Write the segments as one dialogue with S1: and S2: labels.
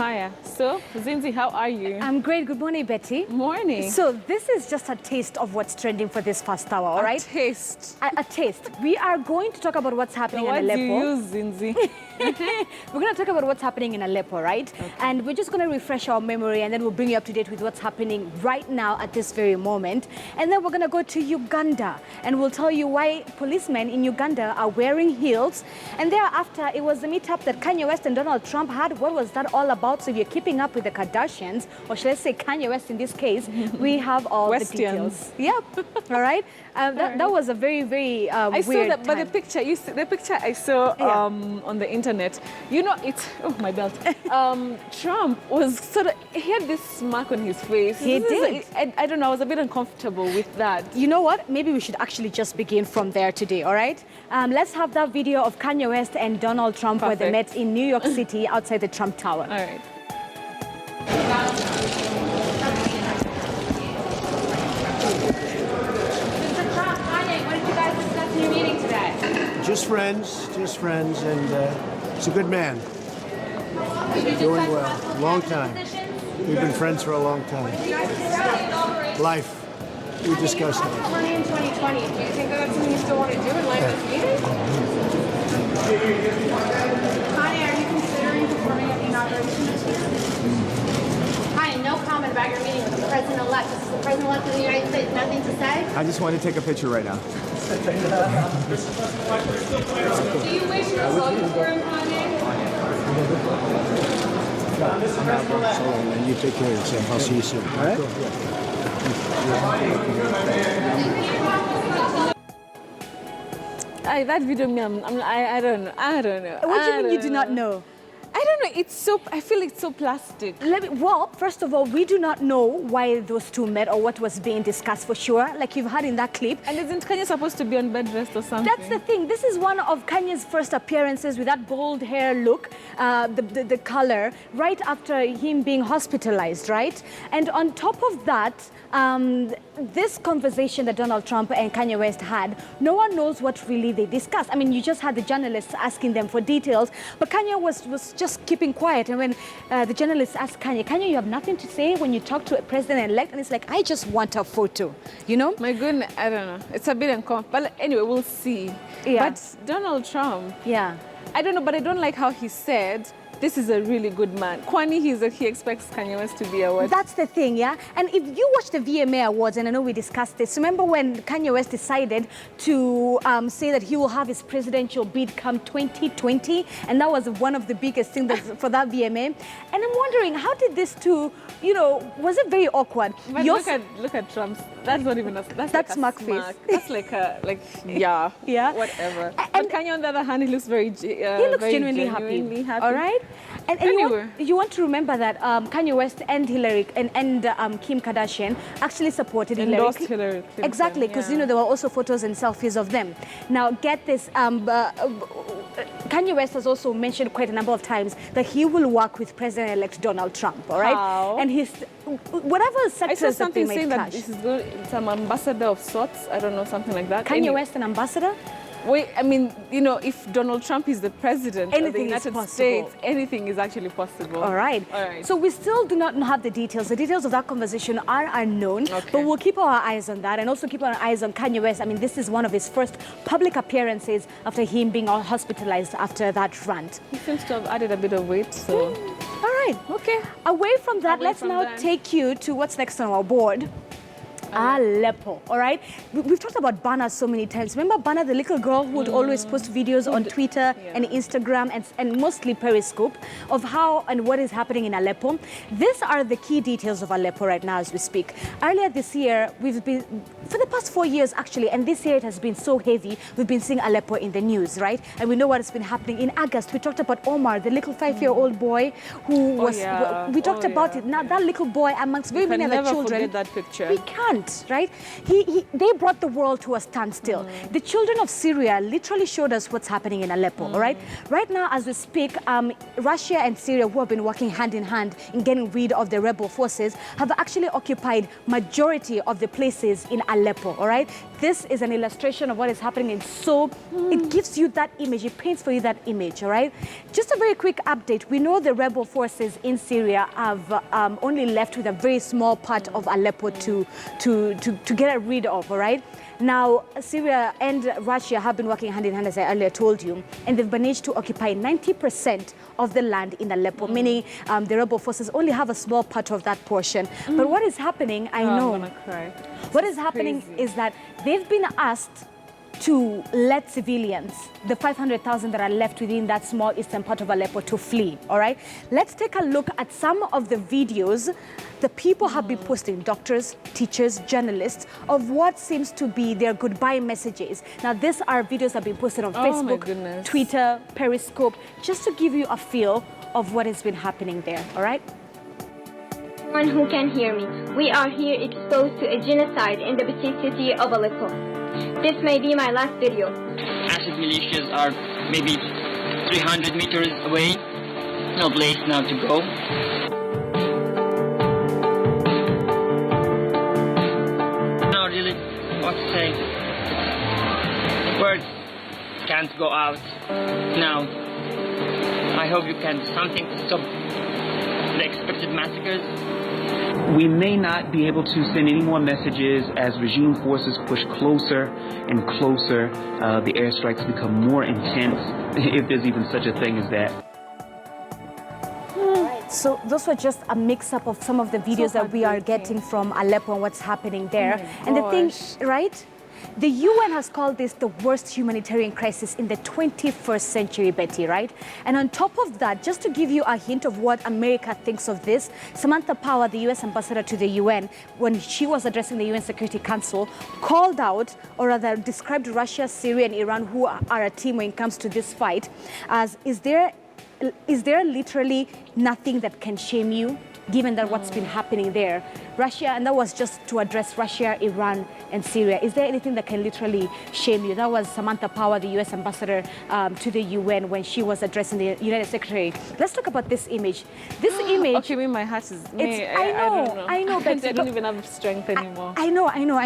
S1: Hiya. So, Zinzi, how are you?
S2: I'm great. Good morning, Betty.
S1: Morning.
S2: So this is just a taste of what's trending for this first hour, all right?
S1: A taste.
S2: A taste. We are going to talk about what's happening in Aleppo.
S1: What do you use, Zinzi?
S2: We're going to talk about what's happening in Aleppo, right? Okay. And we're just going to refresh our memory, and then we'll bring you up to date with what's happening right now at this very moment. And then we're going to go to Uganda, and we'll tell you why policemen in Uganda are wearing heels. And thereafter, it was the meetup that Kanye West and Donald Trump had. What was that all about? So if you're keeping up with the Kardashians, or should I say Kanye West in this case, we have all the details. Yep. All right. That was a very, very
S1: I
S2: weird
S1: saw that, but
S2: time.
S1: the picture I saw on the internet, you know, it's, oh, my belt. Trump was sort of, he had this smirk on his face.
S2: He did.
S1: I don't know, I was a bit uncomfortable with that.
S2: You know what? Maybe we should actually just begin from there today, all right? Let's have that video of Kanye West and Donald Trump where they met in New York City outside the Trump Tower.
S1: All right.
S3: Just friends, and he's a good man. Doing well. Long time. We've been friends for a long time. Life. We discussed it.
S4: Running in 2020. Do you think that's something you still want to do in light of this meeting? Kanye, are you considering performing at the inauguration this year? Kanye, no comment about your meeting with the president-elect. This is the president-elect of the United States. Nothing to say?
S5: I just want to take a picture right now.
S4: Do you wish you were voting for him, Kanye?
S3: And you take care of yourself. I'll see you soon. All right?
S1: That video, I don't know.
S2: What do you mean you do not know?
S1: I don't know. It's so. I feel it's so plastic.
S2: Well, first of all, we do not know why those two met or what was being discussed for sure. Like you've heard in that clip.
S1: And isn't Kanye supposed to be on bed rest or something?
S2: That's the thing. This is one of Kanye's first appearances with that gold hair look, the color, right after him being hospitalized, right? And on top of that, this conversation that Donald Trump and Kanye West had, no one knows what really they discussed. I mean, you just had the journalists asking them for details, but Kanye was just keeping quiet. And when the journalists asked Kanye, you have nothing to say when you talk to a president-elect? And it's like, I just want a photo, you know?
S1: My goodness, I don't know. It's a bit uncomfortable. But anyway, we'll see.
S2: Yeah.
S1: But Donald Trump,
S2: yeah.
S1: I don't know, but I don't like how he said, this is a really good man. Kwani, he expects Kanye West to be a what?
S2: That's the thing, yeah? And if you watch the VMA Awards, and I know we discussed this, remember when Kanye West decided to say that he will have his presidential bid come 2020? And that was one of the biggest things for that VMA. And I'm wondering, how did this two, you know, was it very awkward?
S1: But look at Trump's, that's not even a, that's like a
S2: smirk face.
S1: That's yeah,
S2: yeah,
S1: whatever. And Kanye, on the other hand, he looks very,
S2: he looks
S1: very
S2: genuinely happy.
S1: happy.
S2: All right? And
S1: anyway.
S2: you want to remember that Kanye West and Hillary and Kim Kardashian actually supported
S1: Endorsed
S2: Hillary.
S1: Clinton.
S2: Exactly, because you know there were also photos and selfies of them. Now get this, Kanye West has also mentioned quite a number of times that he will work with President-elect Donald Trump. All right,
S1: How?
S2: and he's whatever sectors that they might clash.
S1: That this is good. It's an ambassador of sorts. I don't know, something like that.
S2: Kanye West, an ambassador.
S1: Wait, I mean, you know, if Donald Trump is the president of the United States, anything is actually possible.
S2: All right.
S1: All right.
S2: So we still do not have the details. The details of that conversation are unknown, but we'll keep our eyes on that and also keep our eyes on Kanye West. I mean, this is one of his first public appearances after him being hospitalized after that rant.
S1: He seems to have added a bit of weight, so...
S2: All right. Okay. Away from that, let's now take you to what's next on our board. Aleppo, all right? We've talked about Bana so many times. Remember Bana, the little girl who would always post videos on Twitter and Instagram and mostly Periscope of how and what is happening in Aleppo. These are the key details of Aleppo right now as we speak. Earlier this year, we've been, for the past 4 years actually, and this year it has been so heavy, we've been seeing Aleppo in the news, right? And we know what has been happening. In August, we talked about Omar, the little 5-year-old boy who was, we talked about it. Now that little boy amongst very many other children.
S1: Never forget that picture.
S2: We can't. event, right? They brought the world to a standstill. The children of Syria literally showed us what's happening in Aleppo, all right? Right now, as we speak, Russia and Syria, who have been working hand in hand in getting rid of the rebel forces, have actually occupied majority of the places in Aleppo, all right? This is an illustration of what is happening, and so it gives you that image, it paints for you that image, all right? Just a very quick update. We know the rebel forces in Syria have only left with a very small part of Aleppo to get rid of, all right? Now, Syria and Russia have been working hand in hand, as I earlier told you, and they've managed to occupy 90% of the land in Aleppo, meaning the rebel forces only have a small part of that portion. But what is happening, I know.
S1: I'm gonna cry.
S2: What is happening is that they've been asked to let civilians, the 500,000 that are left within that small eastern part of Aleppo, to flee, all right? Let's take a look at some of the videos the people have been posting, doctors, teachers, journalists, of what seems to be their goodbye messages. Now, these are videos that have been posted on Facebook, Twitter, Periscope, just to give you a feel of what has been happening there, all right?
S5: Anyone who can hear me, we are here exposed to a genocide in the besieged city of Aleppo. This may be my last video.
S6: Acid militias are maybe 300 meters away. No place now to go. Not really what to say. Words can't go out now. I hope you can do something to stop the expected massacres.
S7: We may not be able to send any more messages as regime forces push closer and closer. The airstrikes become more intense, if there's even such a thing as that.
S2: So those were just a mix-up of some of the videos that we are getting from Aleppo and what's happening there. And the thing, right? The UN has called this the worst humanitarian crisis in the 21st century, Betty, right? And on top of that, just to give you a hint of what America thinks of this, Samantha Power, the US ambassador to the UN, when she was addressing the UN Security Council, called out, or rather described Russia, Syria, and Iran, who are a team when it comes to this fight, as is there literally nothing that can shame you, given that what's been happening there? Russia, and that was just to address Russia, Iran, and Syria. Is there anything that can literally shame you? That was Samantha Power, the US ambassador to the UN, when she was addressing the United Secretary. Let's talk about this image. This image...
S1: Okay, my heart is...
S2: I know,
S1: but I don't even have strength anymore.
S2: I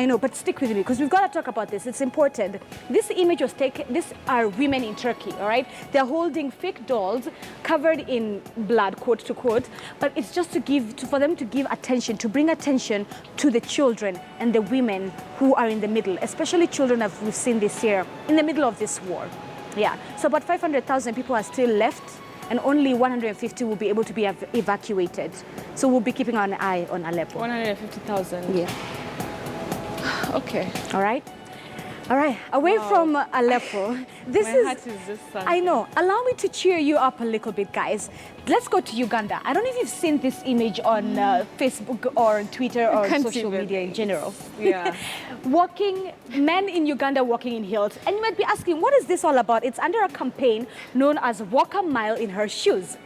S2: know, but stick with me, because we've got to talk about this. It's important. This image was taken... These are women in Turkey, all right? They're holding fake dolls covered in blood, quote to quote, but it's just for them to give attention, to bring attention to the children and the women who are in the middle, especially children that we've seen this year, in the middle of this war. Yeah, so about 500,000 people are still left, and only 150 will be able to be evacuated. So we'll be keeping an eye on Aleppo.
S1: 150,000?
S2: Yeah.
S1: Okay.
S2: All right. All right, away from Aleppo,
S1: My heart is just sunken.
S2: I know. Allow me to cheer you up a little bit, guys. Let's go to Uganda. I don't know if you've seen this image on Facebook or Twitter or social media in general.
S1: Yeah.
S2: Men in Uganda walking in heels. And you might be asking, what is this all about? It's under a campaign known as Walk a Mile in Her Shoes.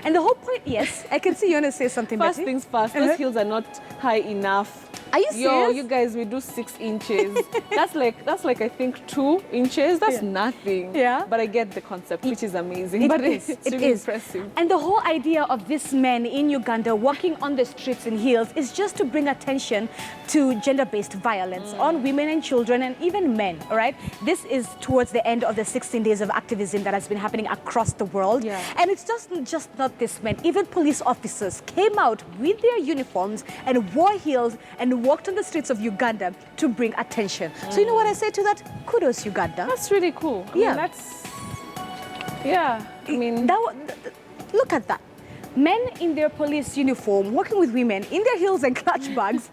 S2: And the whole point, yes, I can see you want to say something,
S1: First
S2: Betty.
S1: things first, those heels are not high enough.
S2: Are you serious?
S1: Yo, you guys, we do 6 inches. that's like I think 2 inches. That's nothing.
S2: Yeah.
S1: But I get the concept, which is amazing. It's really impressive.
S2: And the whole idea of these men in Uganda walking on the streets in heels is just to bring attention to gender-based violence on women and children and even men, all right? This is towards the end of the 16 days of activism that has been happening across the world. Yeah. And it's just not this men. Even police officers came out with their uniforms and wore heels and walked on the streets of Uganda to bring attention. So you know what I say to that? Kudos, Uganda.
S1: That's really cool. I mean, I mean,
S2: look at that. Men in their police uniform, working with women in their heels and clutch bags,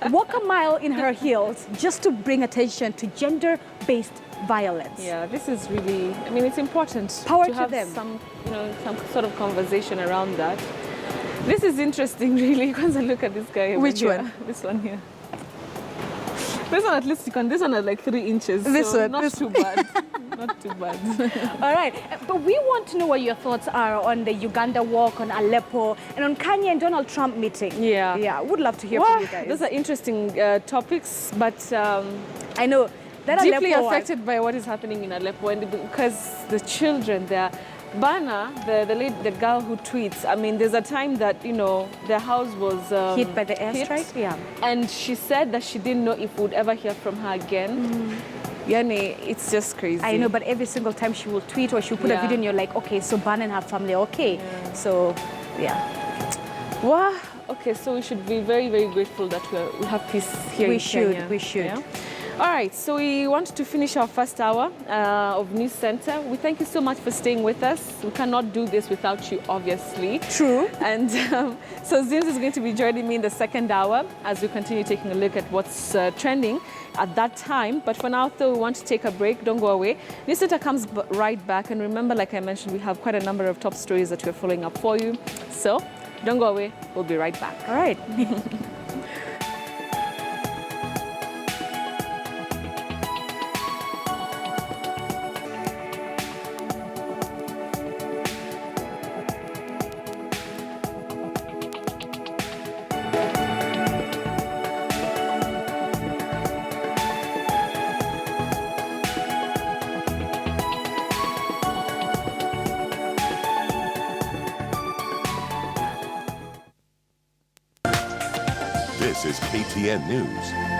S2: walk a mile in her heels just to bring attention to gender-based violence.
S1: Yeah, this is really, I mean, it's important
S2: Power
S1: to
S2: to
S1: have
S2: them.
S1: some sort of conversation around that. This is interesting, really, because I look at this guy.
S2: Which
S1: here.
S2: one?
S1: This one here. This one at least you can. This one is like 3 inches.
S2: This
S1: so
S2: one,
S1: not
S2: this
S1: too bad. Not too bad.
S2: All right, but we want to know what your thoughts are on the Uganda walk, on Aleppo, and on Kanye and Donald Trump meeting.
S1: Yeah.
S2: Yeah, would love to hear
S1: Well,
S2: from you guys.
S1: those are interesting topics, but
S2: I know that
S1: deeply
S2: Aleppo
S1: affected by what is happening in Aleppo, and because the children there. Bana, the girl who tweets, I mean, there's a time that, you know, their house was
S2: hit by the airstrike. Yeah.
S1: And she said that she didn't know if we would ever hear from her again. Yani, it's just crazy.
S2: I know, but every single time she will tweet or she'll put a video and you're like, okay, so Bana and her family are okay. Yeah. So, yeah.
S1: Wow. Okay, so we should be very, very grateful that we have peace here in Kenya.
S2: We should.
S1: Yeah? All right, so we want to finish our first hour of News Center. We thank you so much for staying with us. We cannot do this without you, obviously.
S2: True.
S1: And so Zinzi is going to be joining me in the second hour as we continue taking a look at what's trending at that time. But for now, though, we want to take a break. Don't go away. News Center comes right back. And remember, like I mentioned, we have quite a number of top stories that we're following up for you. So don't go away. We'll be right back.
S2: All right.
S8: This is KTN News.